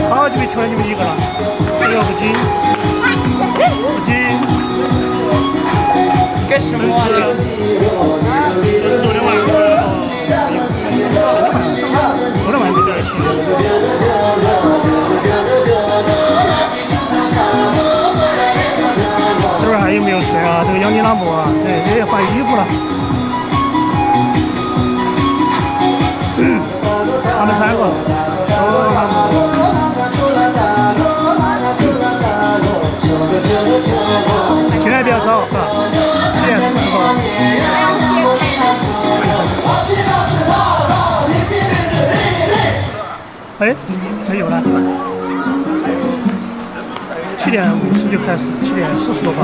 好久没求了你们一个了，哎呦不急，不急，干什么啊？昨天晚上没在一起。这会儿还有没有睡啊？这个养你老婆啊，这也换衣服了。他们3个，进来比较早，是吧？7点40多。哎，没有了。7点50就开始，7点40多吧，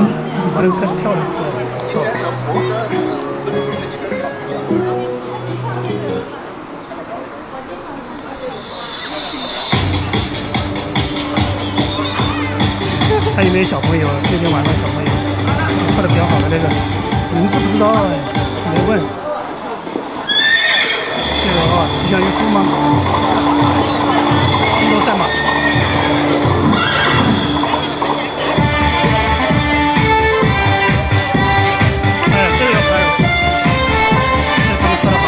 把那个开始跳了，跳。还有没有小朋友？那天晚上小朋友跳的比较好的那个，名字不知道哎，没问。这个啊，吉祥云富吗？金州赛马。哎，这个要拍了，这他们跳的好。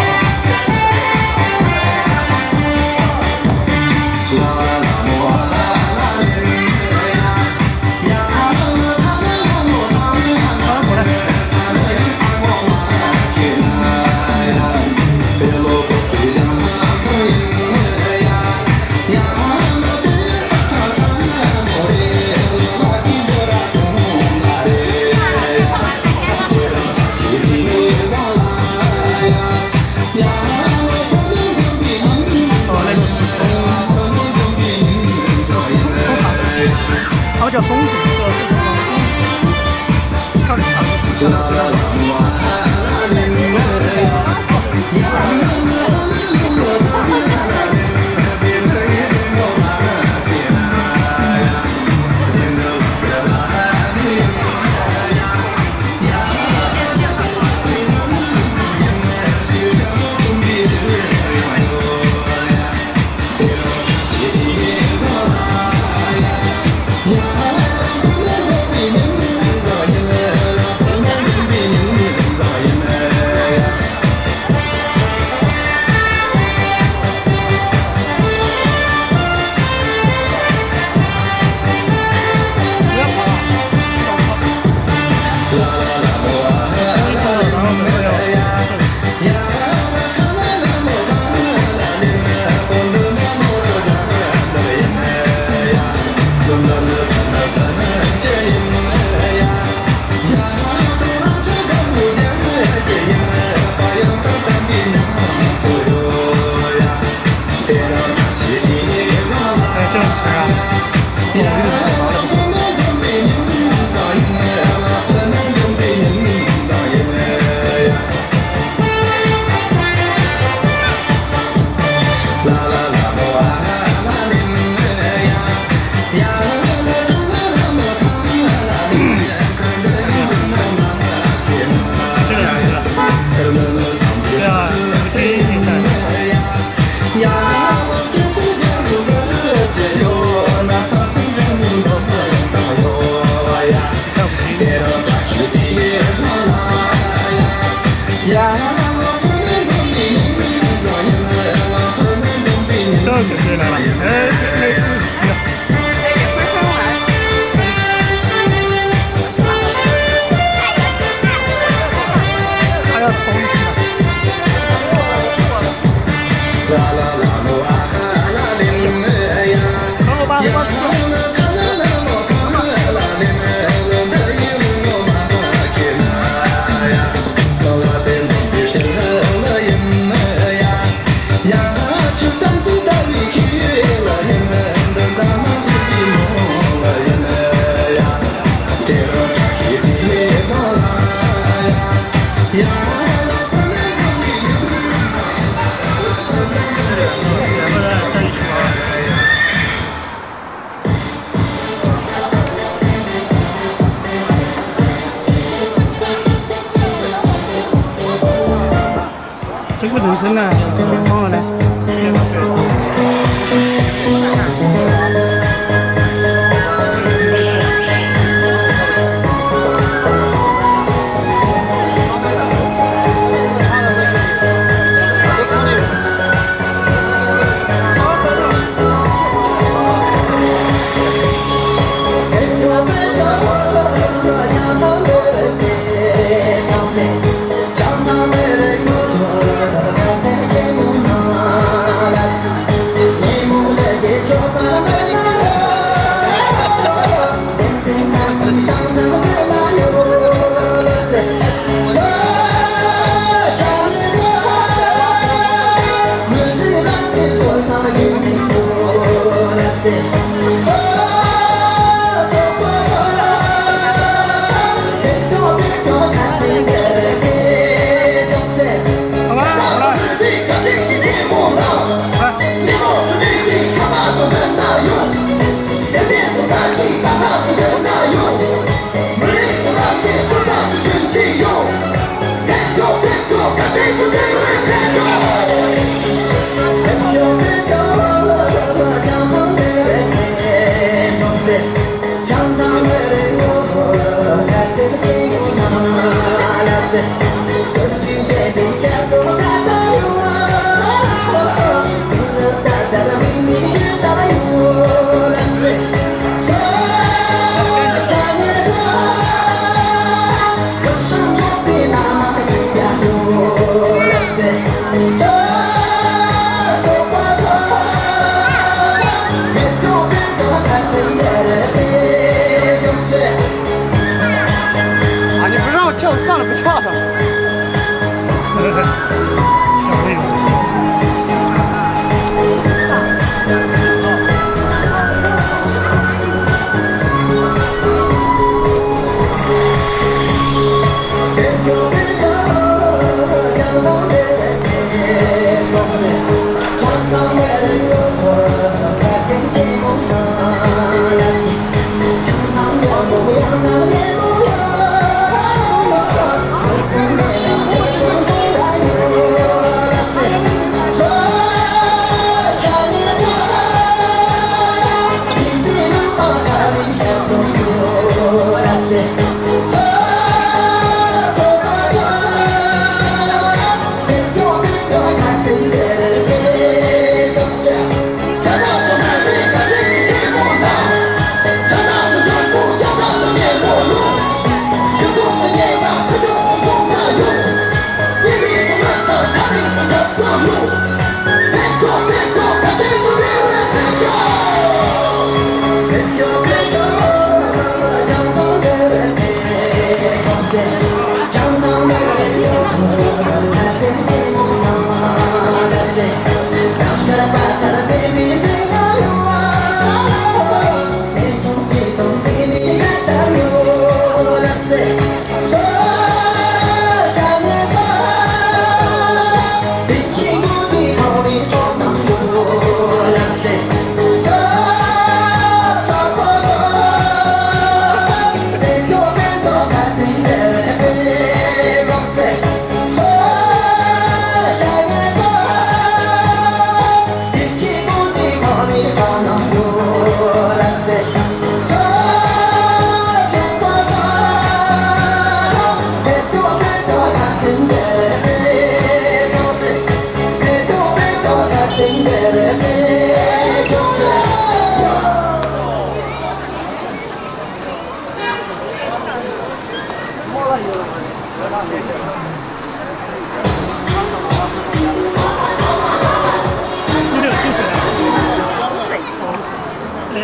叫松鼠，跳的长是这来了，还要冲去呢。这个人生啊，变变化了呢。算了，不跳了。小妹妹。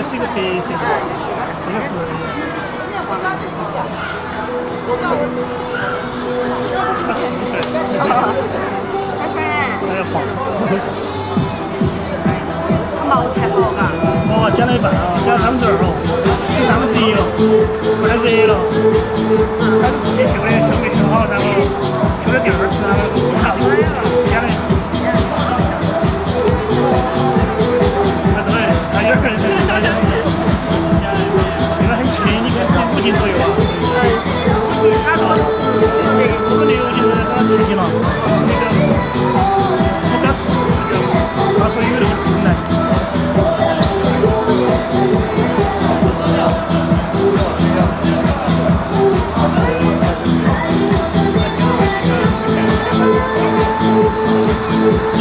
这个别些，这个是。还要晃。毛太好嘎。哦，减了一半啊，减2%哦，减1/3了，不太热了。他自己修的，修没修好，然后修了第2次，然后减了。对，他有时候想想，因为很轻，你看才5斤左右啊。我们6斤都7斤了，是那个我家吃的，他说有那个困难。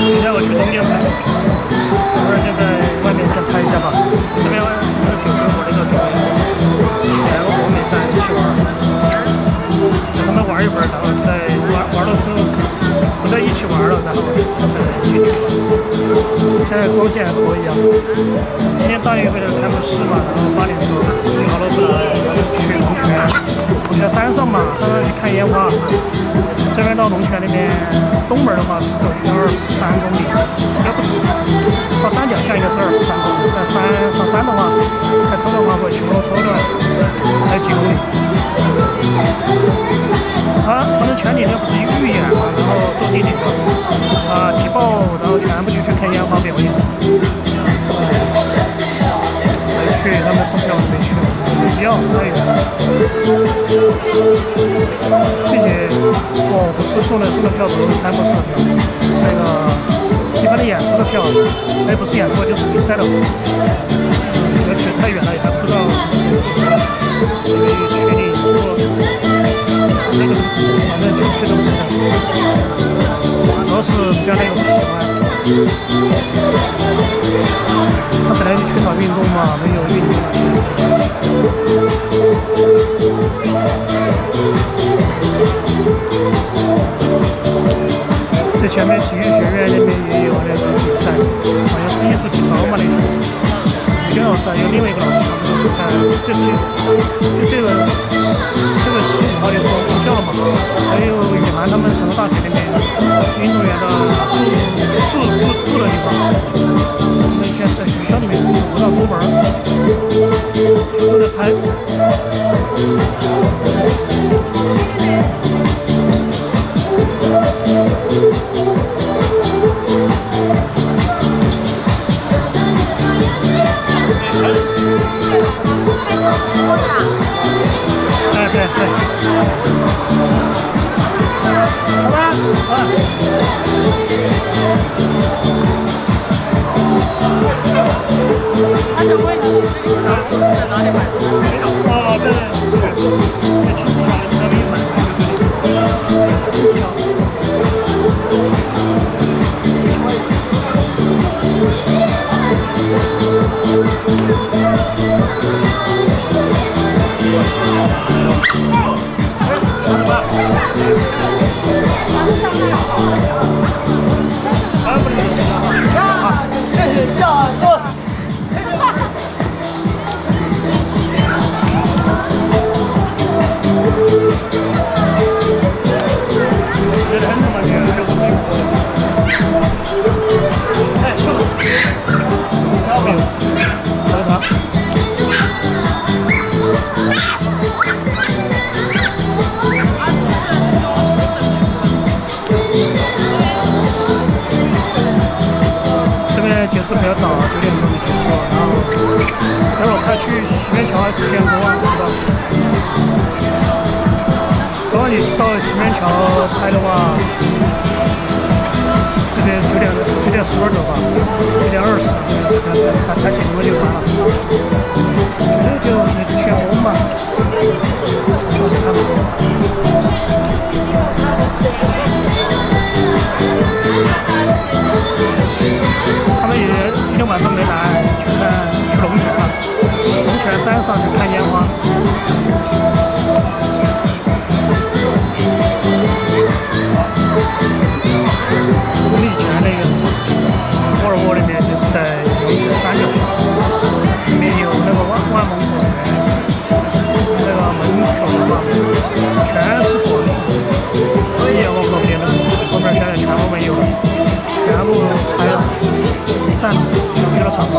现在我去东边拍，我说现在外面先拍一下吧。这边有9个我那个周围，然后我们再去玩，让他们玩一会儿，然后再玩了之后，不在一起玩了，然后再去地方。现在光线还可以啊。今天大运会的开幕式嘛，然后8点多，约好了去龙泉，龙泉山上嘛，山上去看烟花。这边到龙泉那边东门的话是走123公里，应该不止。到山脚下应该是23公里，但上山的话，开车的话或者骑摩托车的话，还有几公里。啊，他们全体这不是预演嘛，然后坐地铁啊，挤爆，然后全部就去看烟花表演。没去，他们送票没去，没必要，太远了。并且不是送的票都是开幕式的票，是那个一般的演出的票，也不是演出就是比赛的。而且太远了，也还不知道，所以确定不过那个反正去的这前面体育学院那边也有那个比赛，好像是艺术体操嘛那个。李老师还有另外一个老师，他们都是看这个15号就投票了嘛。还有云南他们成都大学那边运动员的住的地方，他们现在在学校里面找不到出门，都在拍。哎，对对，好吧，啊。它是位置在哪里买的？哦，对，在青浦那边买的。结束比较早，9点钟就结束了。然后待会儿快去西面桥还是天宫啊？不知道。正好你到西面桥拍的话，这边9点10分走吧，9点20，拍几分钟就完了。这就那个天宫嘛，都是差不多。他们也今天晚上没来，去龙泉了，龙泉山上去看烟花。我们以前那个沃尔沃那边就是在龙泉山脚下，里面有那个万蒙果园，那个门口的话全是果树，一眼望不到边的果树，后面现在全部没有了，全部拆了。占了小娱乐场了。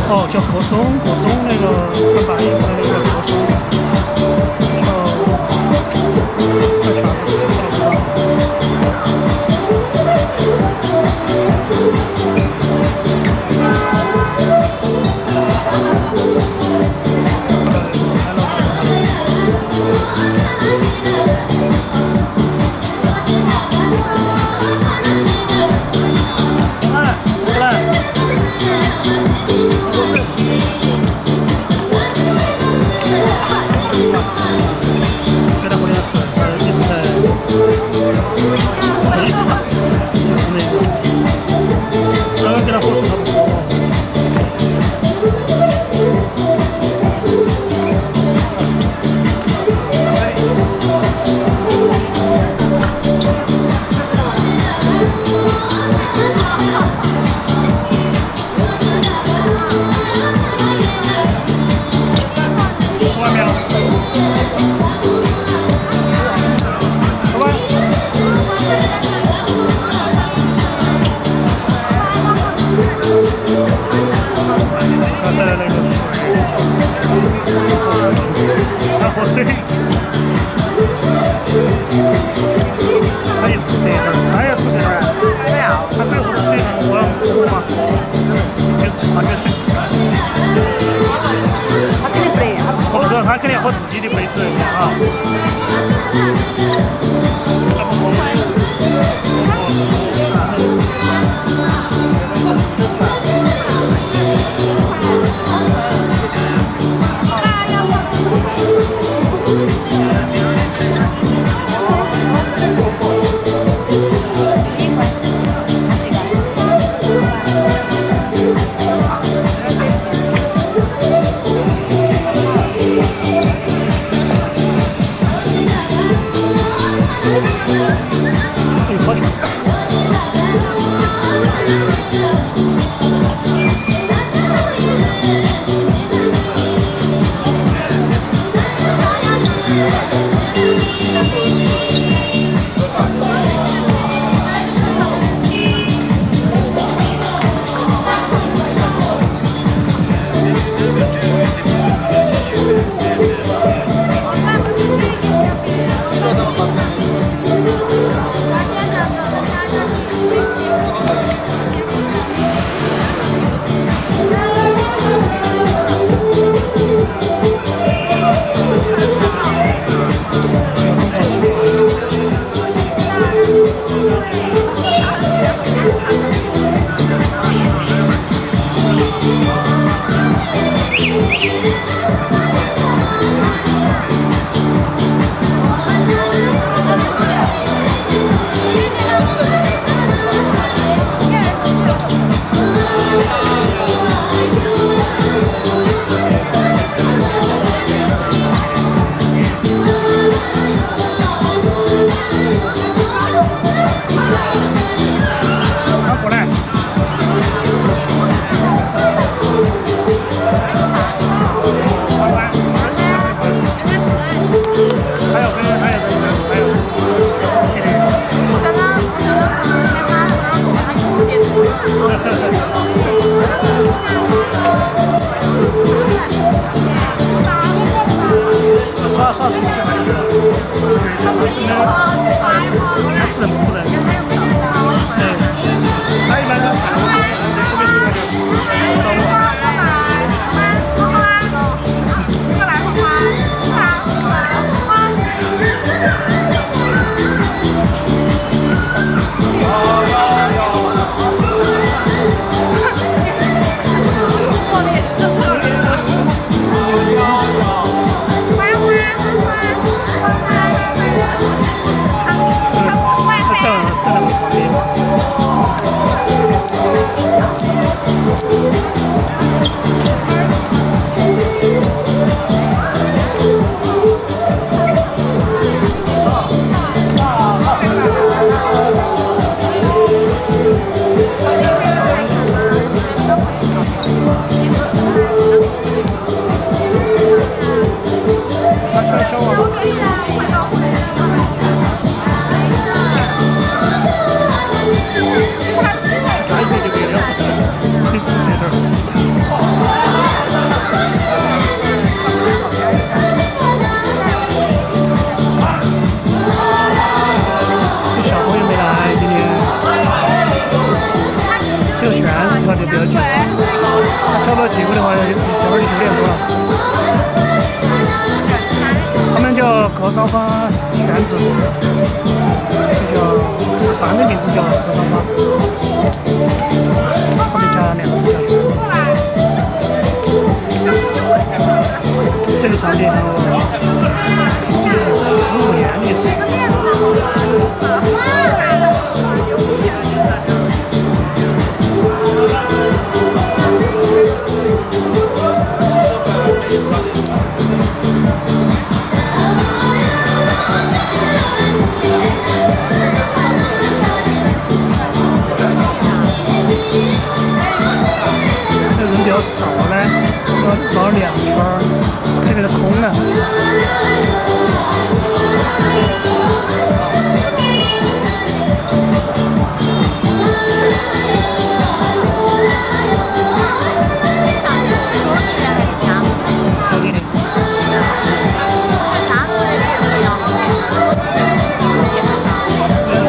哦，叫葛松那个看板印的那个叫葛松，快抢他肯定不得，他肯定要喝自己。己的杯子里面啊。格桑花选址，就叫班的名字叫格桑花，后面加两个字叫选。这个场景已经有15年历史。比较少呢，要绕2圈，这边是空的。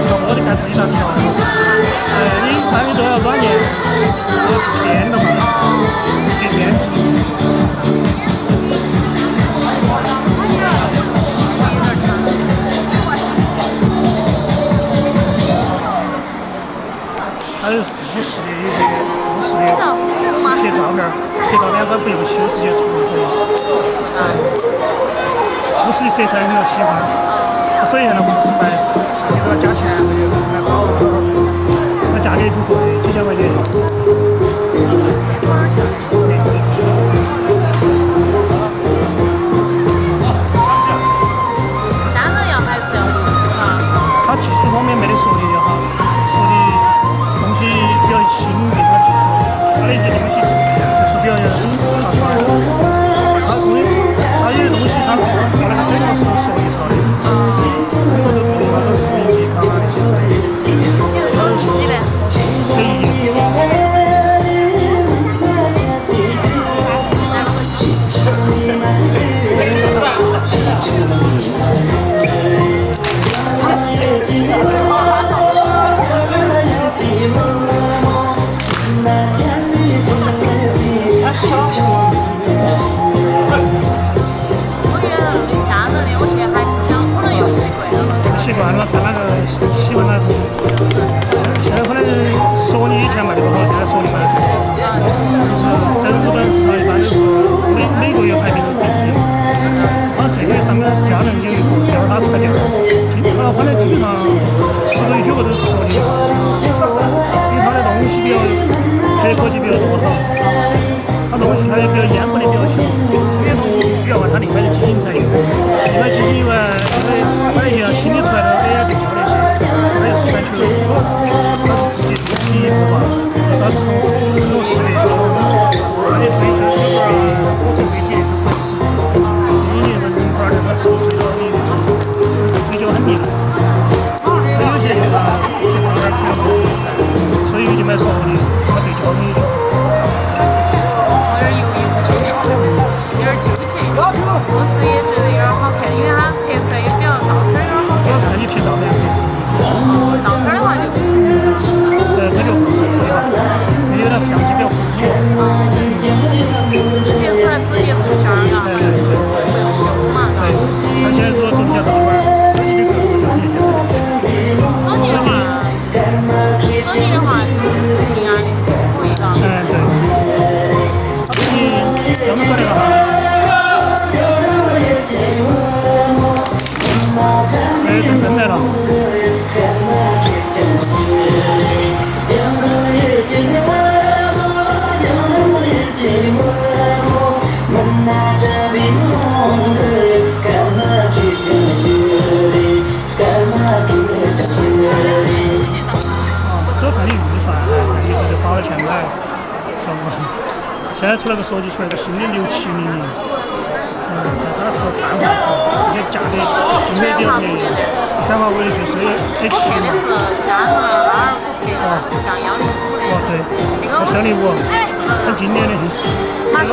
差不多就看自己咋调。你看你都要软件，要自编的嘛。这边。它不用修，直接出可以。护士的色彩很有喜欢，所以让护士买，下面都要加钱，或者是买好，那价格也不贵，几千块钱。虾仁要还是要新哈？它技术方面没得说的好，说的东西比较新颖，它技术，它的一些东西就是比较啥啥的，它有些东西它做那个水果是手艺炒的，很多都不对，都是工艺卡那些手艺。手机呢？可以。我觉得家人的有些还是想可能又习惯了。习惯了，看那个喜欢那种。现在可能索尼以前卖的不好，现在索尼卖的最好。就是在日本市场一般都是每个月排名都是第一。它这个上面是佳能有一个，第二它是排第二。反正基本上10个有9个都是索尼的，因为它的东西比较黑科技比较多哈。它东西它也比较烟火的比较强，有些东西需要它另外的基因才有。另外基因以外，它一些新的出来的 AI 对焦那些，它也是全球的，它是自己独一无二，它从这种系列，它的追求是这飞机的款式，1年和0.2的它是最高的一个追求很厉害。它有些这个长点偏贵，所以就买索尼，它对焦很有需求。有点纠结，我是也觉得有点好看，因为它拍出来也比较照片有点好看。主要是看你拍照片合适。照片的话就不是。它就合适对吧？因为它相机比较丰富。拍出来直接出片儿啊，不用修嘛。对，它现在说中间这一块，手机的各个条件现在。手机的话就是视频啊那些都可以的。对。它自己专门搞那个哈。真来了。这看你预算，你这就花了钱买，晓得吗？现在出了个手机，出来个新的6700，它是碳化镉，而且价格今天比较便宜，全华为就是我配的是佳能25P 4.105的。对，2205，很经典的。马上。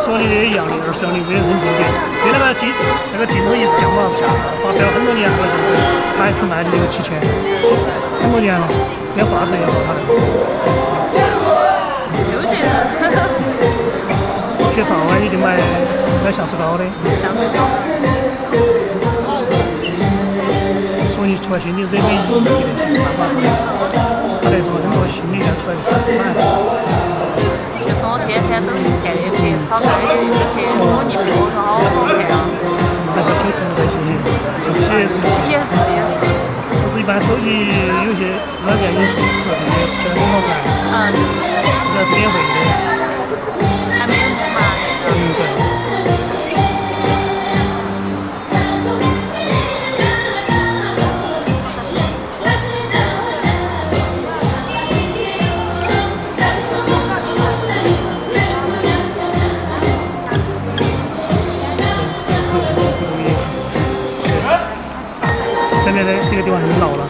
索尼的也一样的，2205也很经典。对那个镜头一直降不下，发表很多年了，就是还是卖的这个7000，很多年了，连画质也好它的。纠结了。拍照啊，一定买像素高的。索尼出来新的 ZV-E 系列，它那种很多新的出来的30版。就是我天天都看的拍，少看的就拍索尼拍，我说好好看啊。还是修图这些，PS 也是。就是一般手机有些软件也支持这些，觉得很好看。主要是免费的。还没有嘛那个。对。这个地方很老了。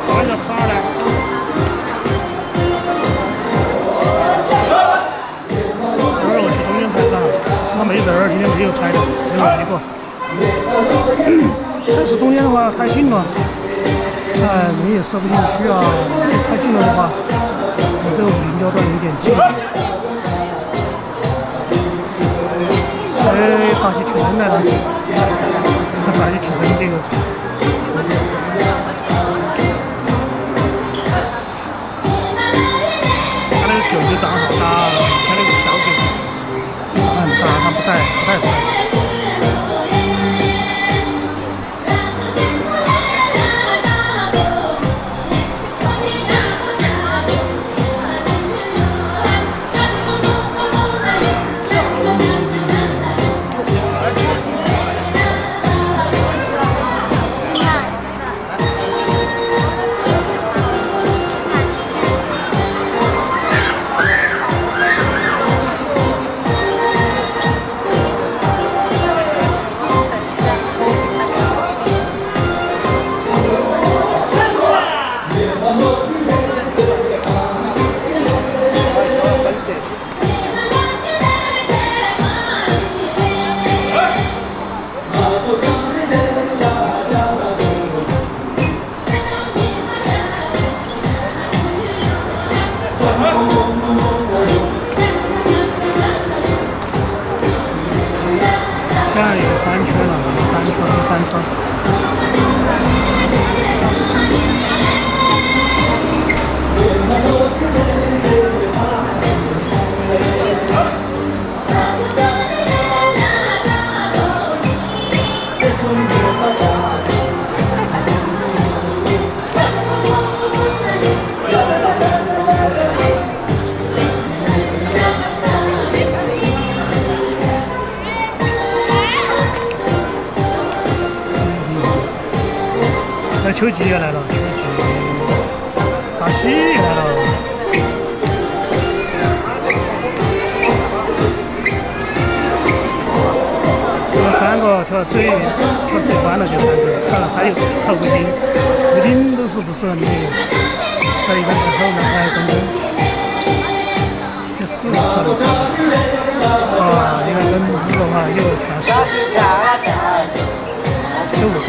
拿着卡来。这儿我去中间拍照，我没这儿，今天没有拍的，只有那个。但是中间的话太近了，你也摄不进去啊。太近了的话。这个5.0焦段有点近，咋去取人来了？咋去取人这个？现在有3圈了，3圈。秋季也来了，秋季，扎西也来了。这3个跳最短的就3个，看了还有跳不进，不进都是不是很累。在一个在后面还有跟着，这4个跳的啊，你看跟子的话又全是这5个。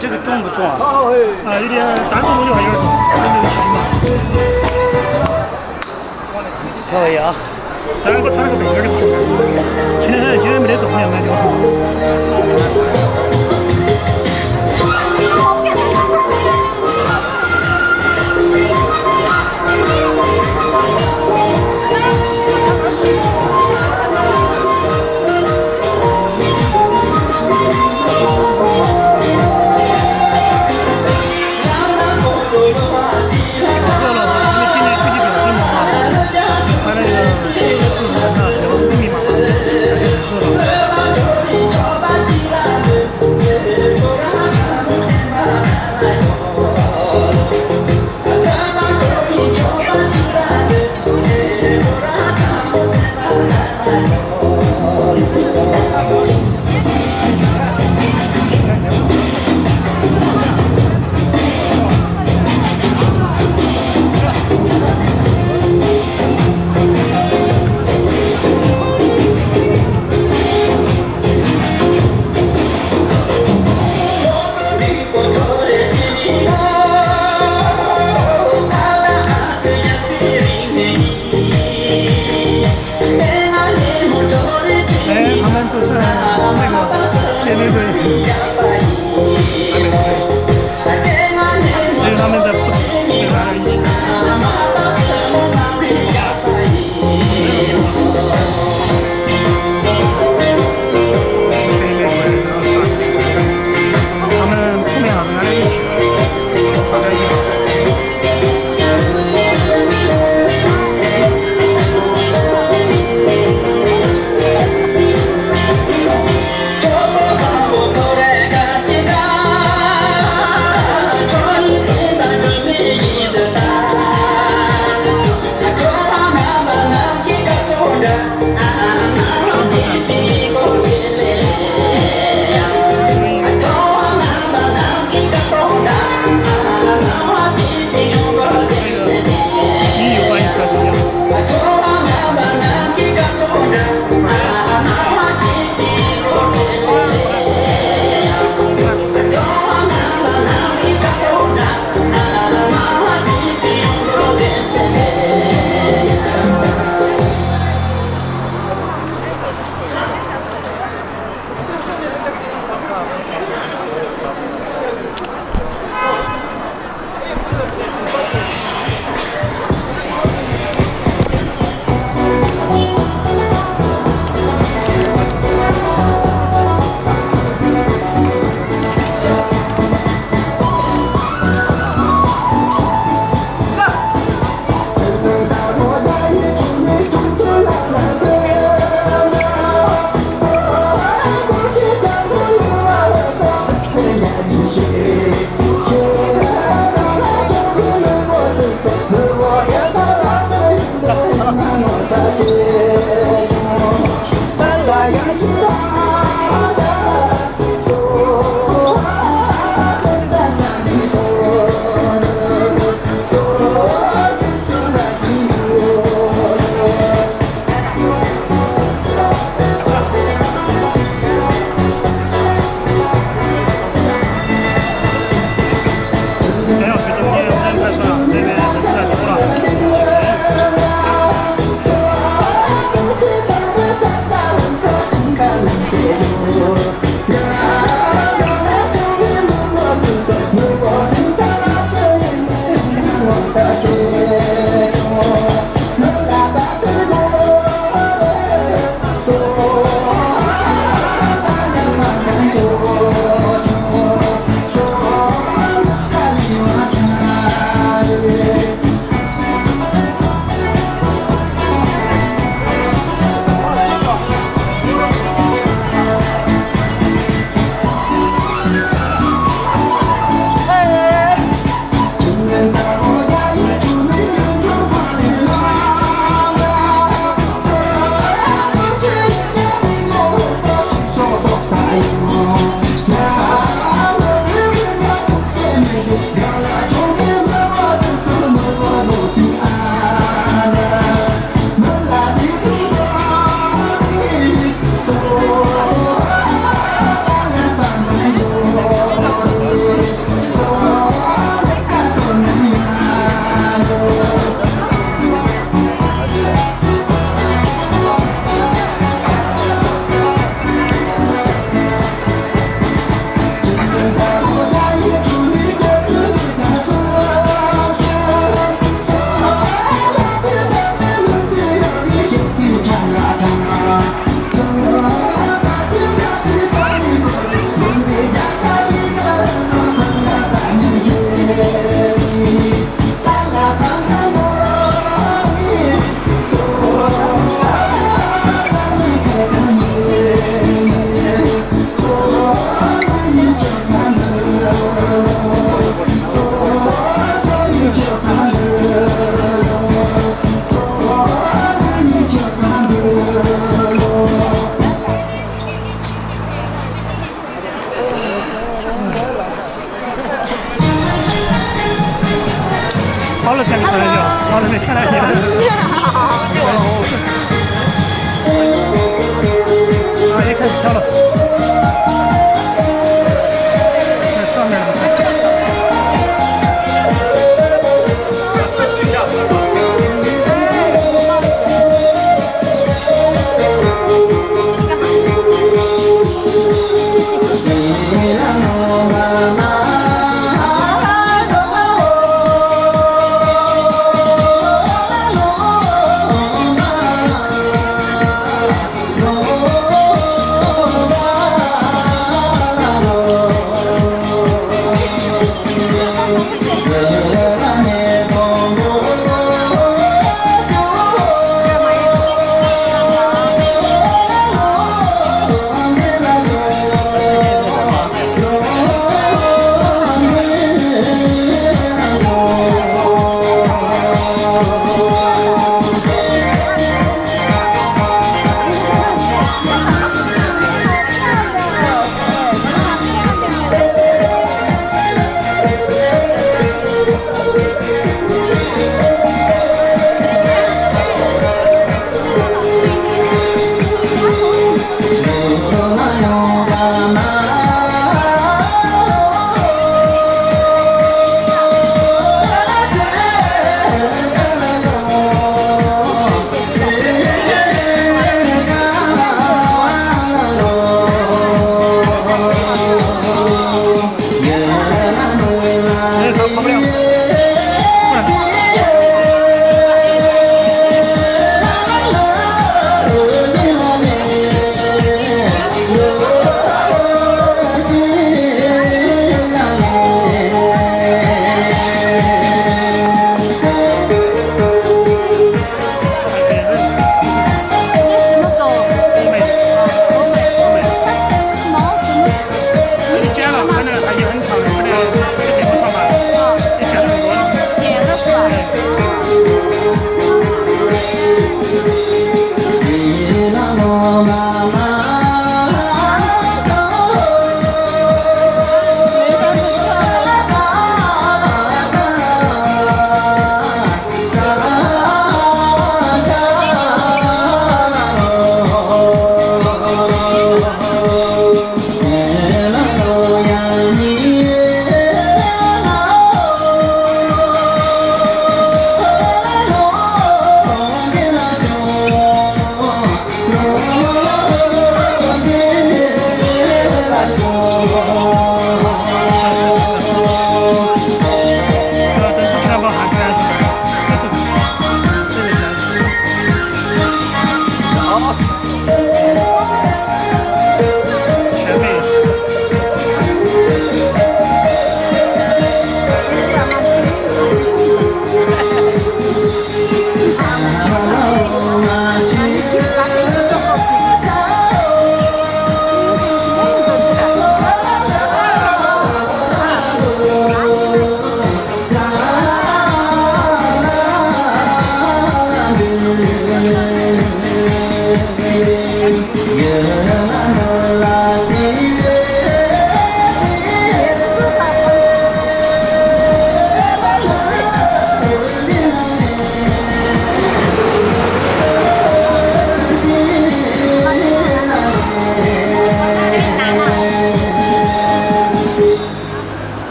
这个重不重啊？有点单个动作还有点重，有点轻嘛。可以啊。再给我穿了个背心儿就不行了。轻得很，今天没得重量感觉。他那个是不是他比较密码？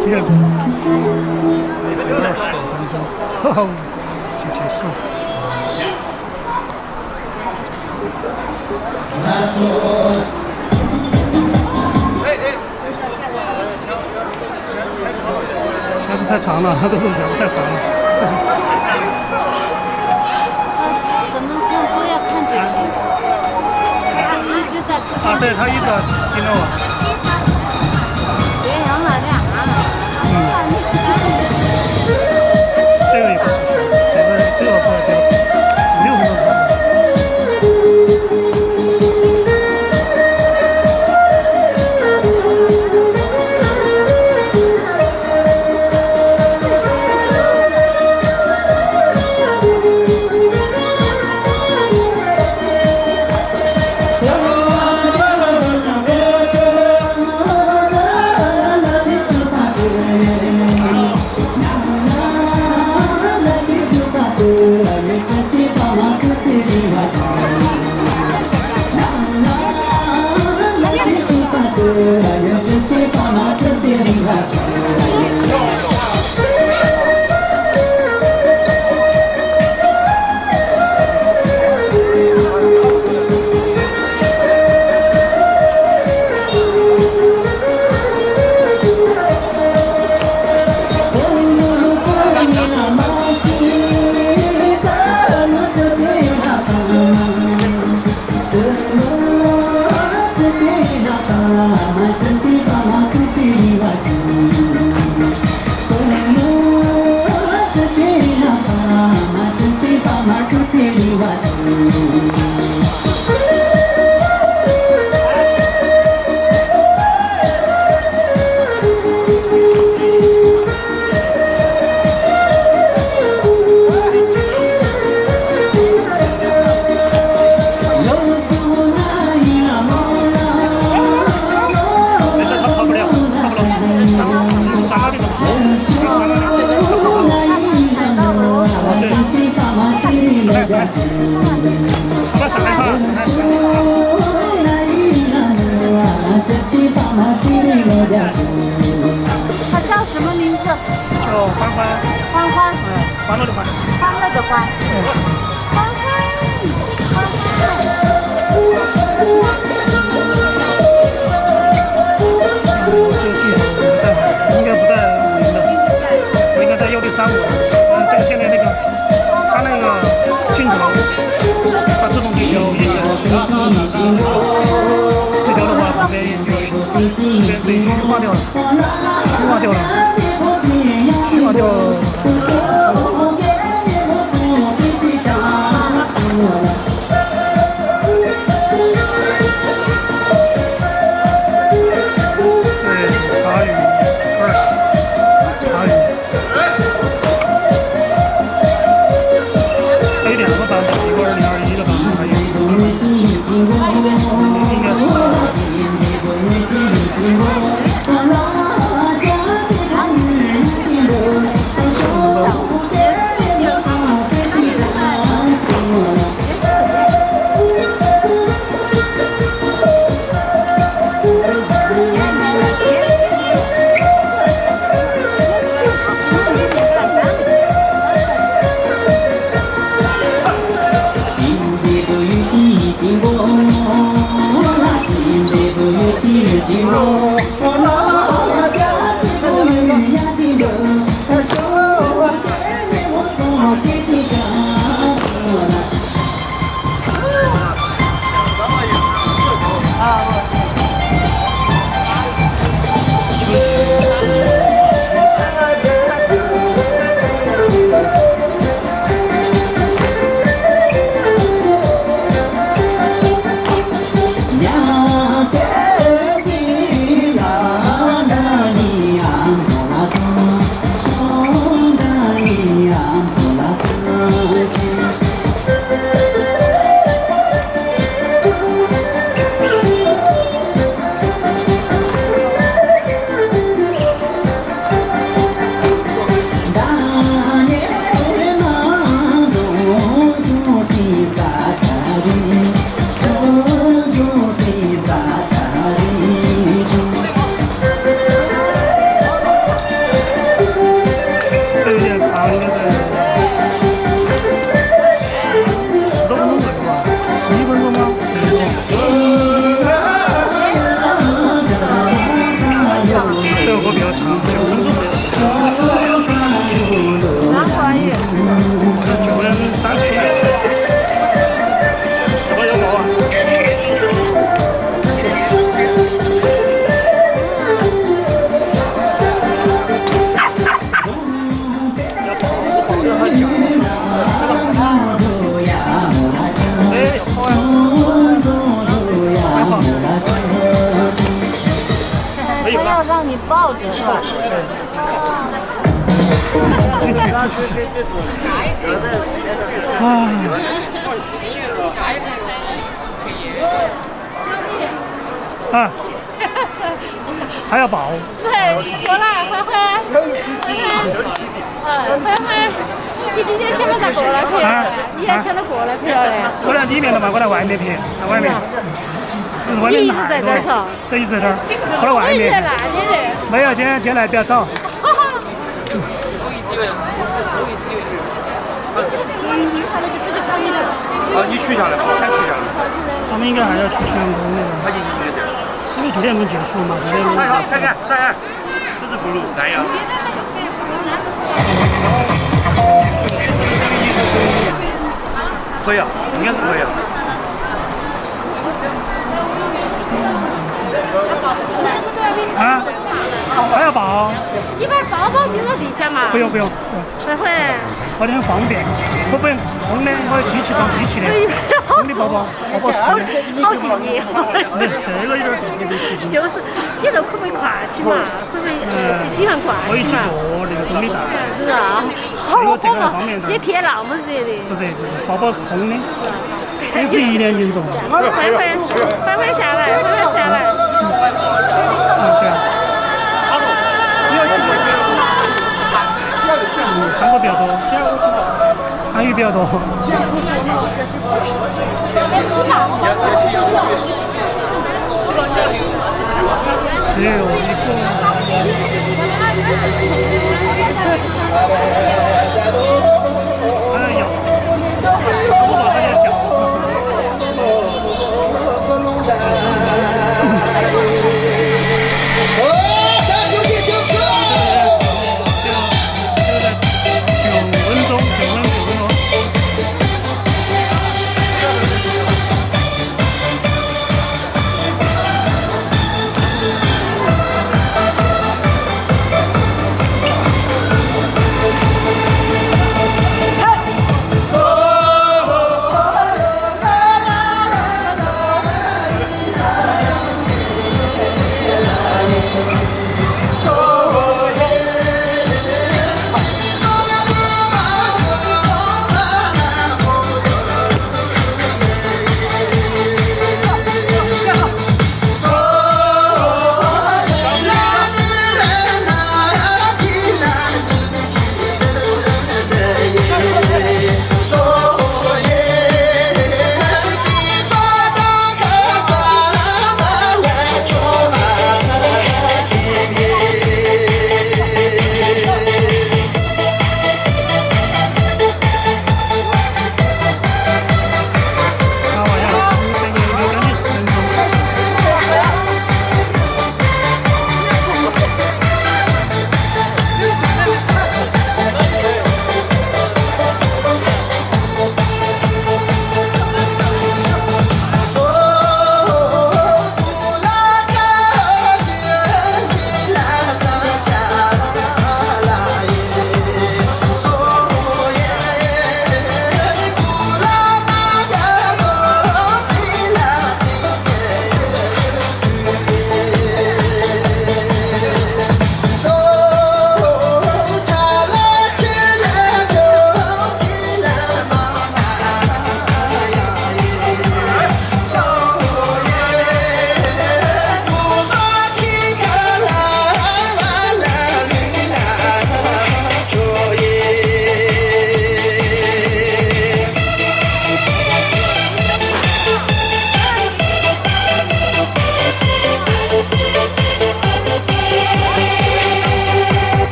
这个就结束。还是太长了，这个太长了。怎么不要看这个？他一直在看。啊，对，他一直盯着我。别让他俩这个也不是，这个不对，6分钟长。他叫什么名字？叫欢欢，欢欢，欢乐的欢，欢乐的欢。欢欢，欢欢。这个镜头应该不带五零的，我应该带1635的。这个现在那个，它那个镜头，它自动对焦也有对焦的话，旁边被虚化掉了，虚化掉了，虚化掉。对。活比较长，9分钟的时间。哪关于？ 9人30块。我有宝啊！哎，好啊！可以他要让你抱着是吧？啊，还要保。对，过来，欢欢，欢欢，你今天想不咋过来陪了？你也想着过来陪了嘞？我在里面的嘛，我在外面陪，在外面。就是外面你一直在这儿头？这一直在这儿，我在外面。那你的？没有，今天来比较早。你取下来吧，先取下来。他们应该还要去全国那个。他已经在这儿。因为9点钟结束嘛，9点钟。好，看，这是不如南阳。可以啊，应该是可以啊。啊？还要抱？你把包包丢到地下嘛？不用。欢欢，我的很方便，我不用空的，我机器装机器的，空的包包是空的。好敬业。这个有点重，有点奇迹。就是，你这可不可以挂起嘛？可不可以经常挂我一起起嘛？过那个东里带。是啊，好火嘛！这天那么热的。不是，包包空的，这只1年斤重。欢欢下来，下来。对。韩国比较多，韩语比较多。只有一个。哎呀，我把它给掉了。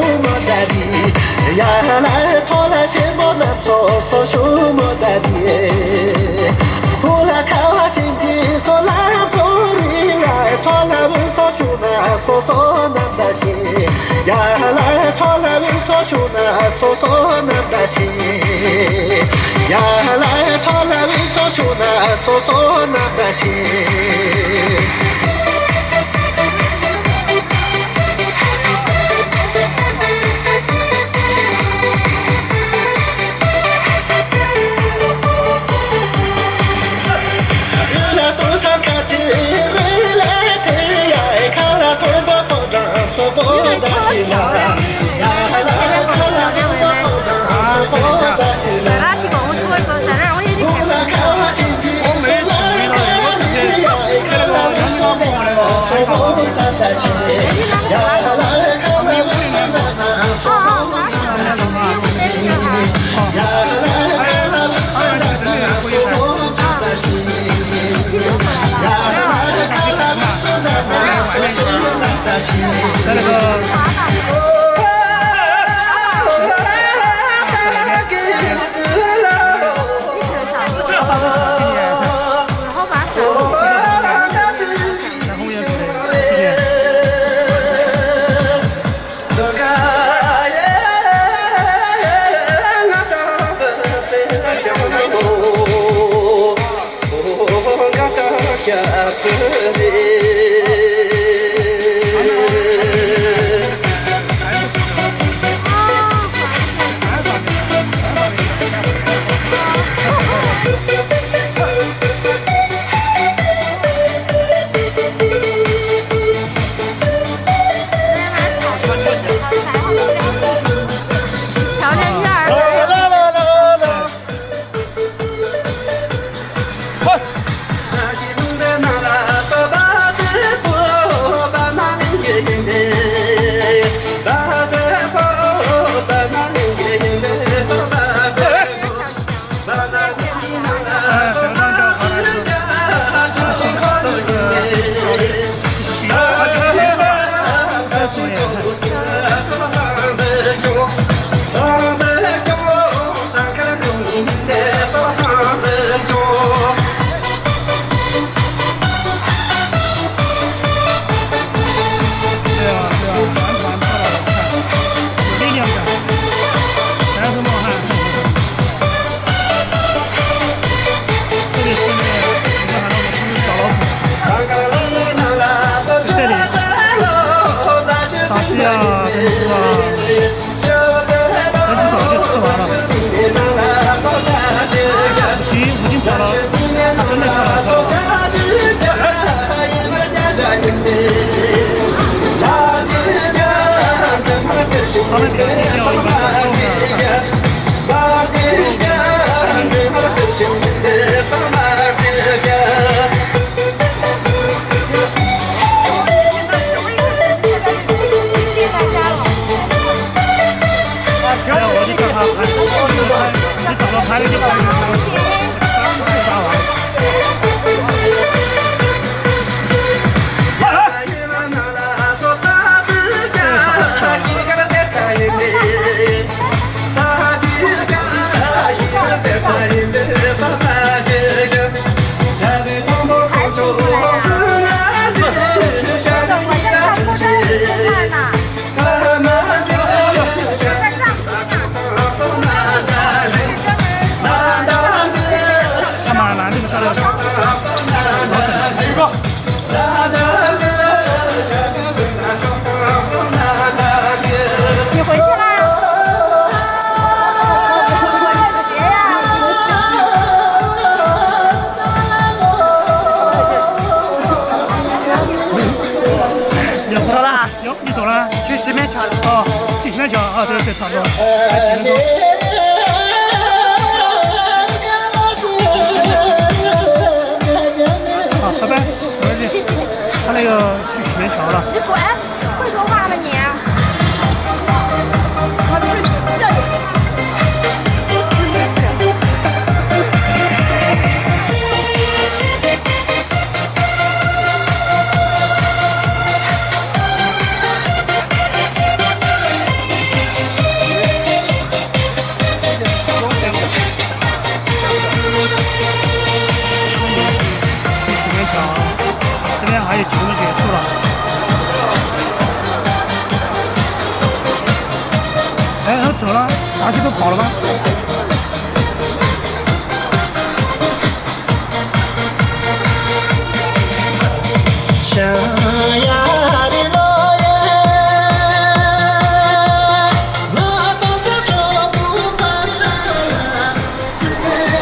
么大的，呀来操来什么难操操什么大的，我来看我心底所难不离呀，操来问操什么操操难大心，呀来操来问操什么操操难大心，呀来操来问操什么操操难大心。在那个。对，差不多。还几分钟。好，拜拜，没关系。他那个去石门桥了。你滚！会说话吗你？我去这里。哎，他走了，大家都跑了吗？想呀的路耶，我都是走不完，只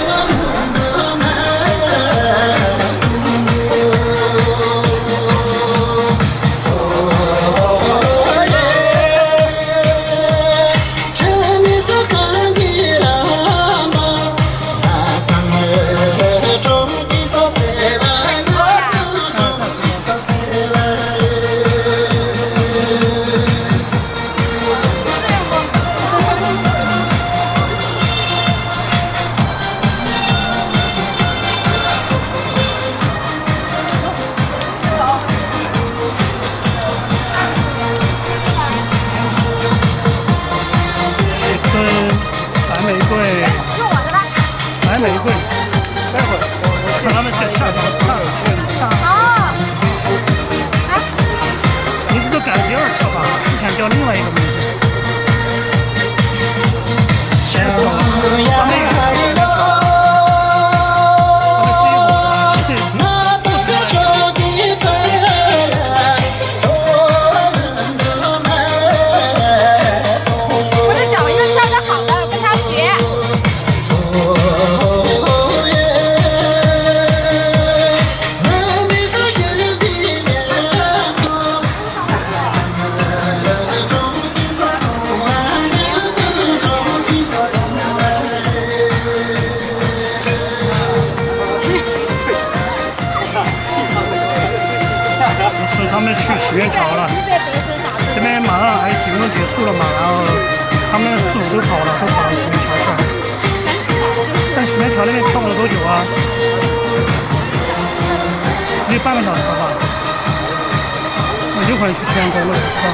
我路漫，这你是看的了吗？那当儿中的所在吧。白玫瑰，待会儿我看他们在下场看了，哦，名字都改了第二次吧，之前叫另外一个名字。想呀的路。我得找一个跳得好的跟他学。是他们去许愿桥了，这边马上还评论结束了嘛，然后他们4、5都跑了，都跑到许愿桥去了。但许愿桥那边跳了多久啊？只有半个小时吧。我一会儿去天宫了，是吧？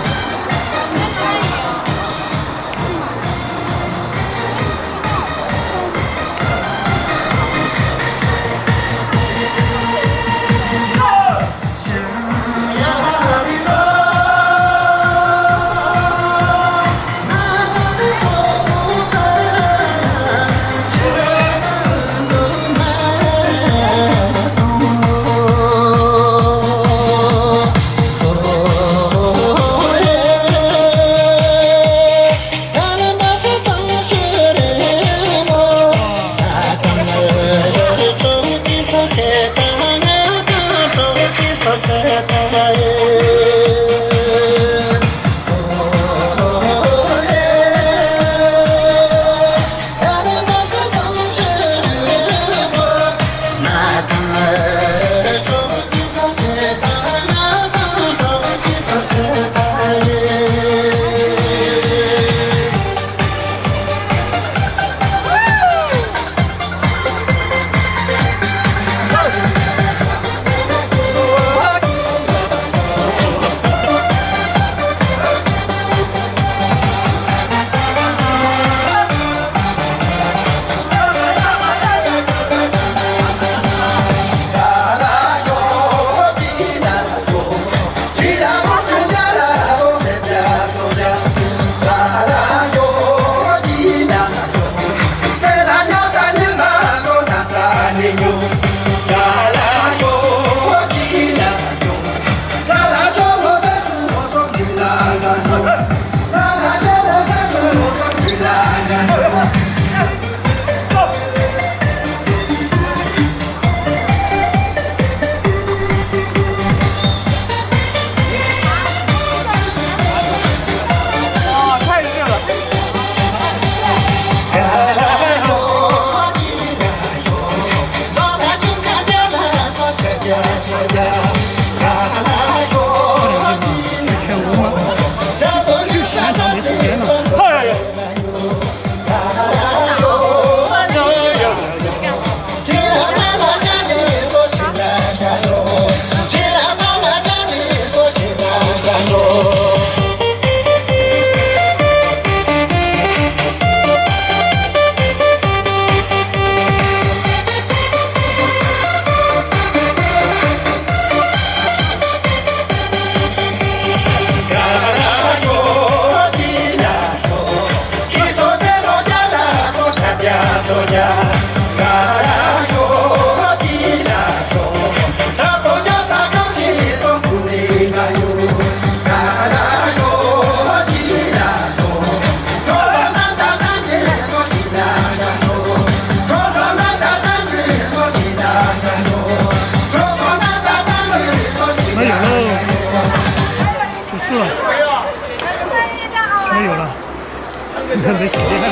没时间了。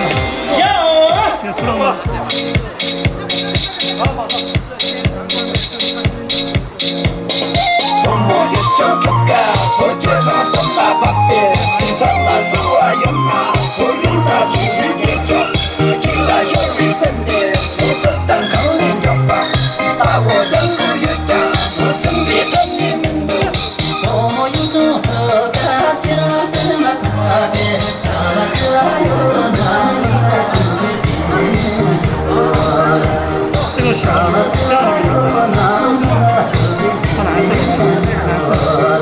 这个出了吗？这个小教育，它蓝色的，蓝色的。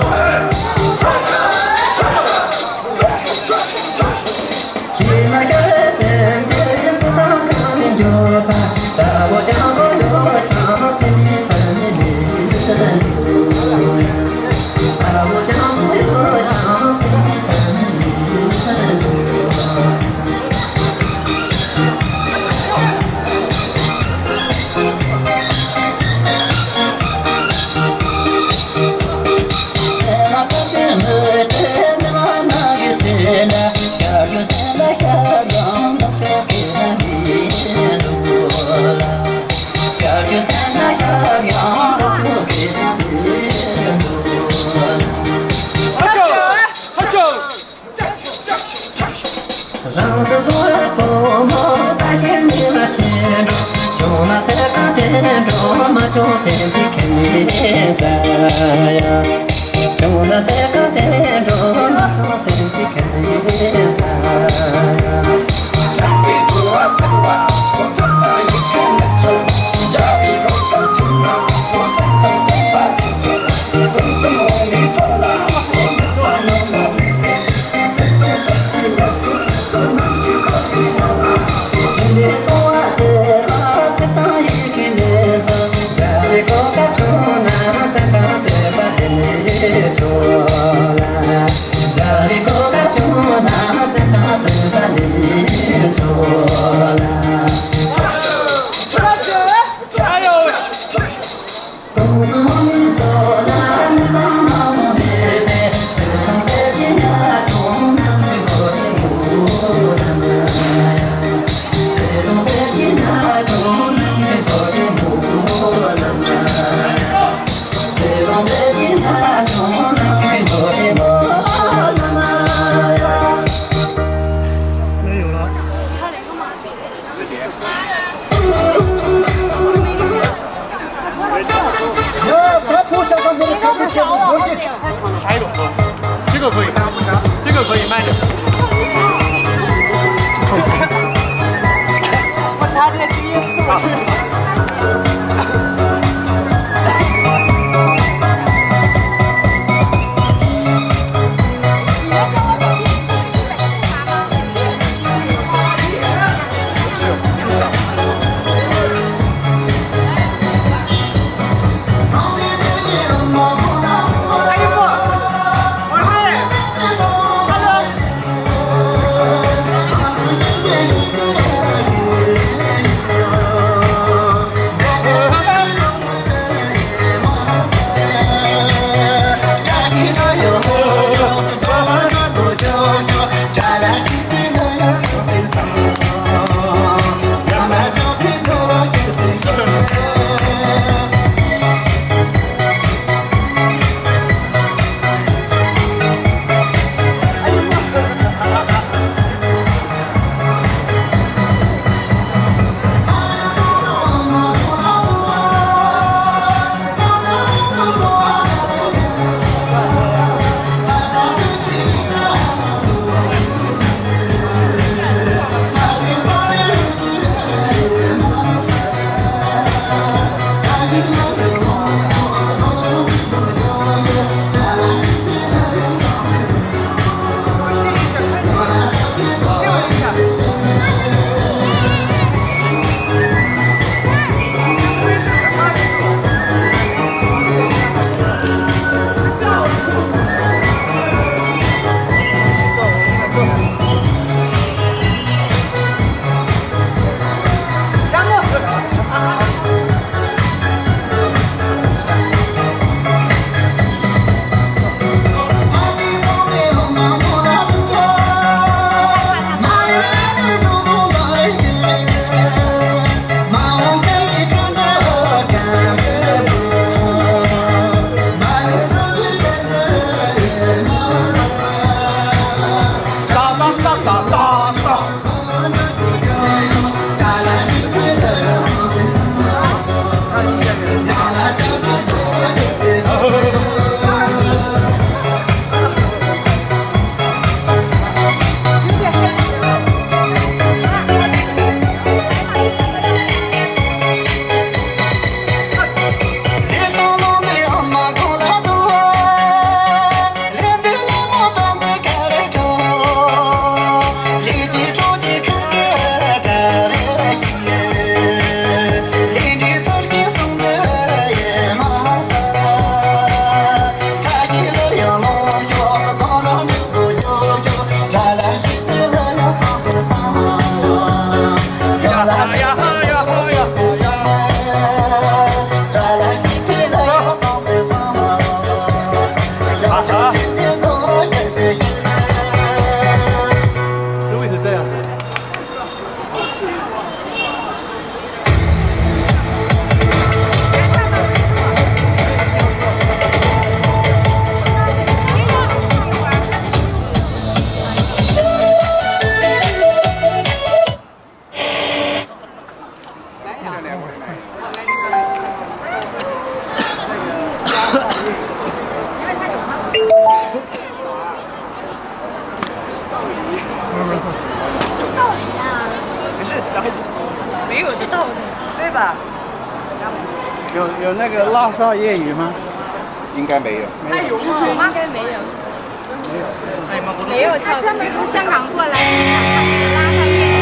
这个可以，这个可以卖的。我差点直接死了。思维是这样的。没有的道理。对吧？有那个拉萨粤语吗？应该没有。有吗？应该没有。没有跳。专门从香港过来，就是想看这个拉萨粤语。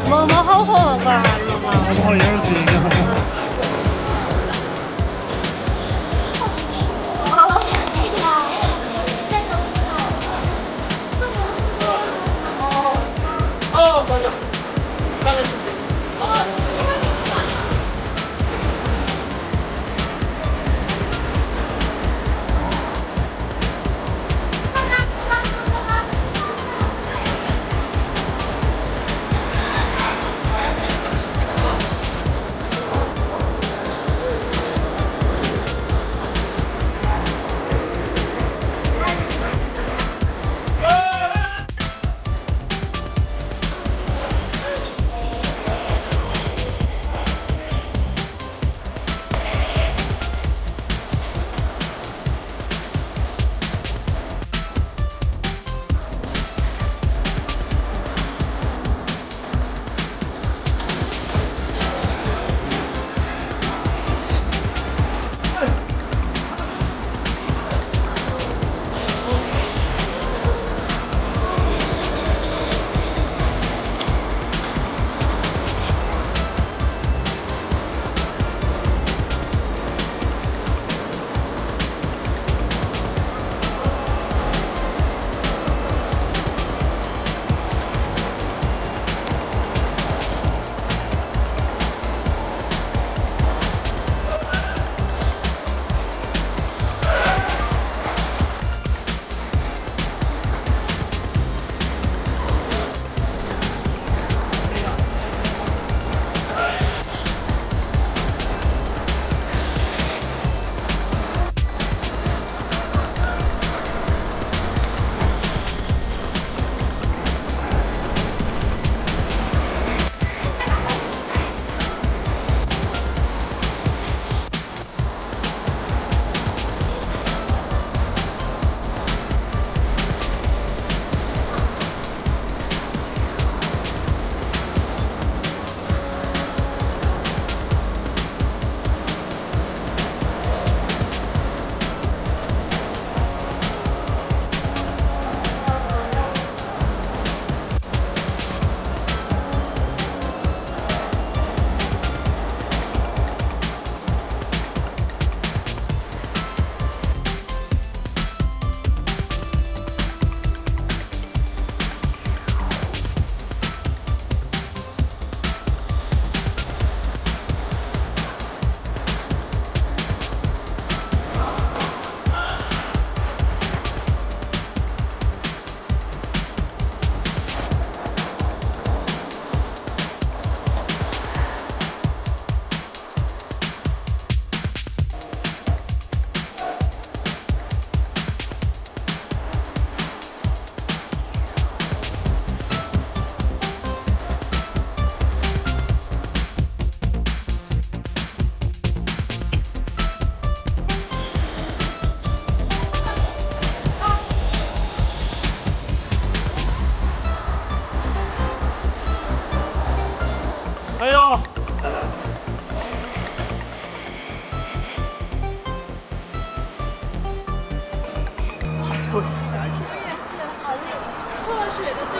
毛毛好好吧，毛毛。我也是。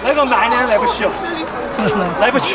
那个慢点来不及，来不及。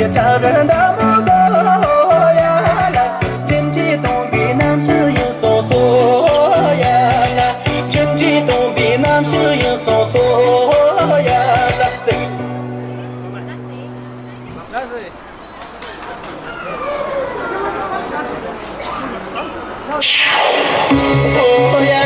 也招人的不错呀，天地东比南是有所说呀，天地东比南是有所说呀，那是。Oh yeah,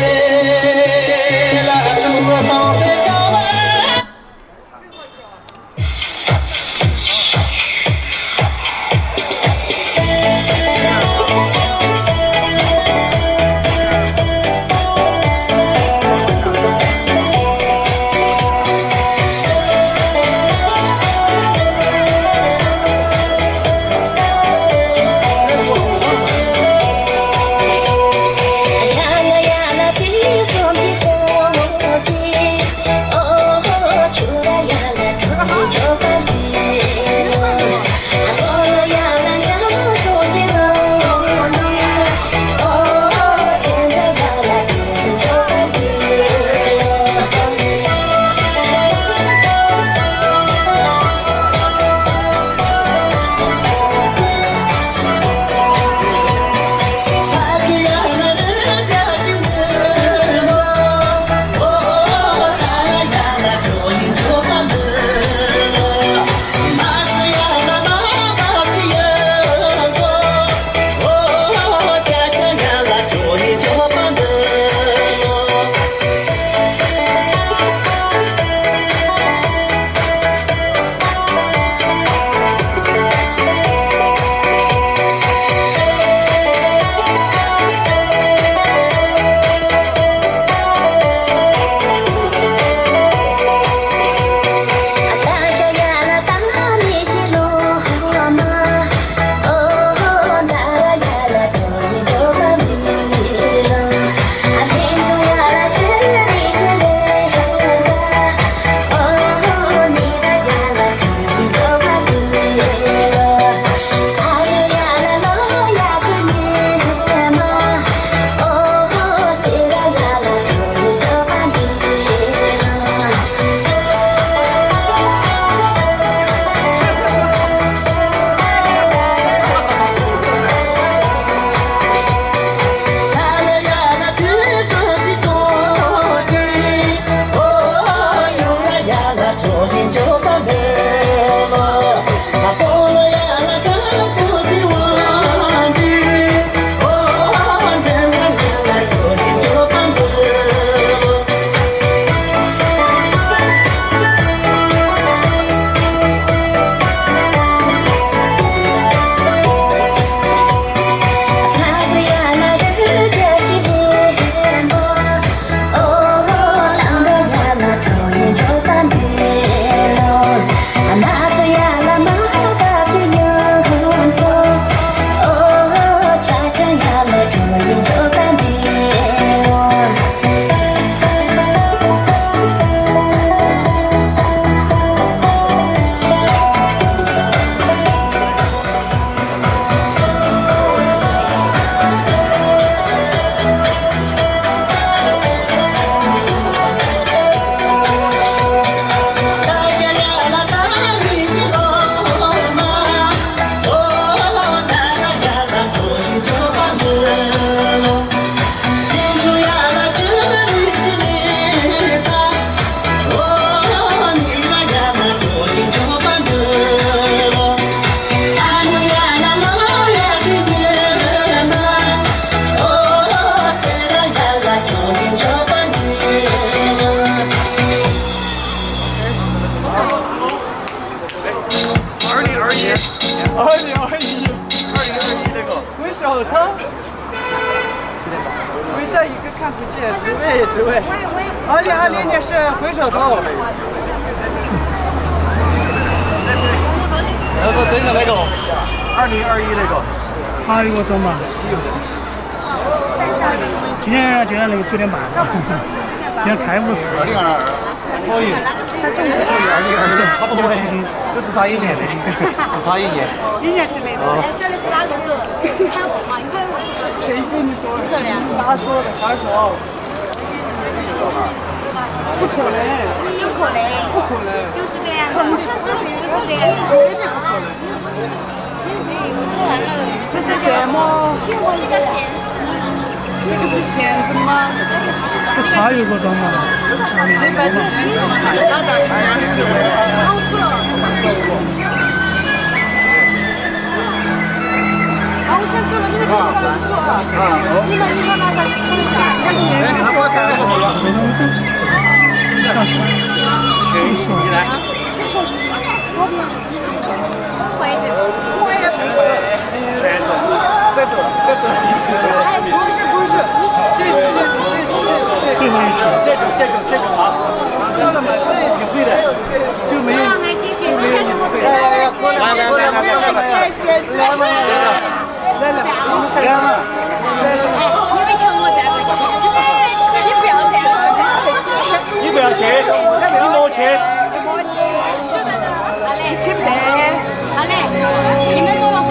la tua danse cava.2020年是回手头。然后真的那个2021那个，差一个钟吧。今天就在那个9点半，今天开幕式。可以，差不多就只差1年，只差1年。1年之内的。晓得是哪个狗？看过吗？有可能谁跟你说的？瞎说的，瞎说。不可能，有可能，不可能，就是这样的，就是这是什么？这个是咸子吗？这茶有过装吗？这边的咸子你不要去，你莫去。好嘞，你们说了算。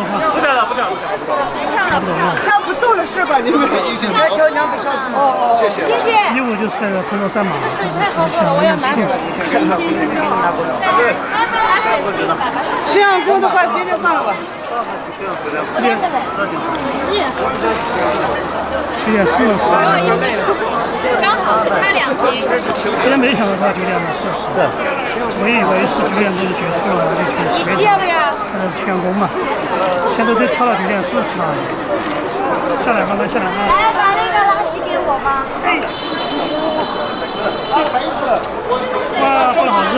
话。不得了，不得了。跳不动了是吧？你们已经跳2个小时了。谢谢。义乌就是那个成都三马，摄像头的话，直接上了吧。9:40。刚好开2瓶。今天没想到他9:40。我以为是9点钟就结束了，我就去洗脸。看来是全工嘛，现在都跳到9:40了。下来，慢慢下来啊！来把那个垃圾给我吧。哇，放的好热。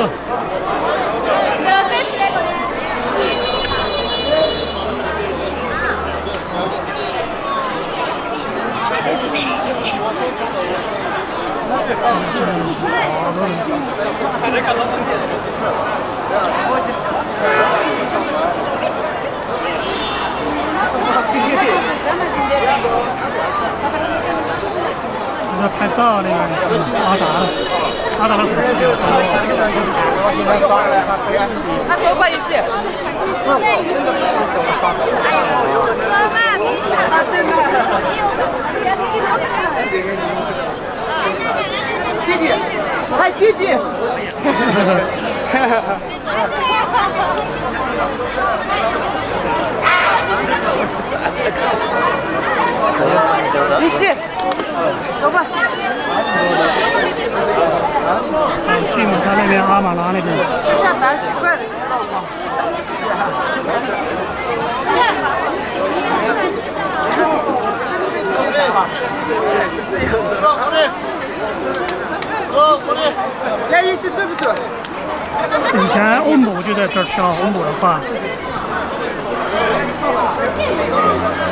在拍照那个阿达的粉丝。那走吧，一起。弟弟，还弟弟。一起，走吧。去嘛，他那边阿玛拉那边。下单10块的，来一起走不走？以前欧姆就在这儿跳，欧姆的话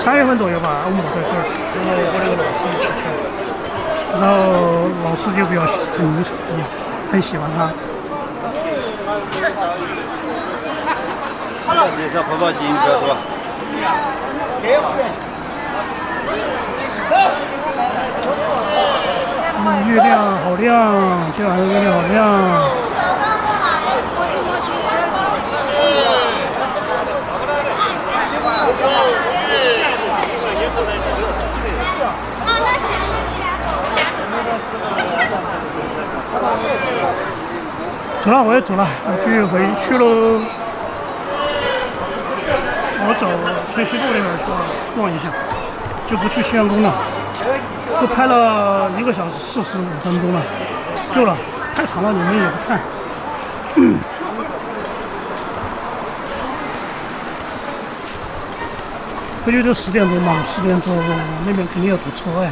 ，3月份左右吧，欧姆在这儿，然后我那个老师一起跳，然后老师就比较很喜欢他。你是泡泡金比较多。月亮好亮，今晚上月亮好亮。走了，我也走了，我回去喽。我走春熙路那边去逛一下，就不去西安宫了。都拍了1个小时45分钟了，够了，太长了，你们也不看。回去就10点钟嘛，10点钟那边肯定要堵车呀。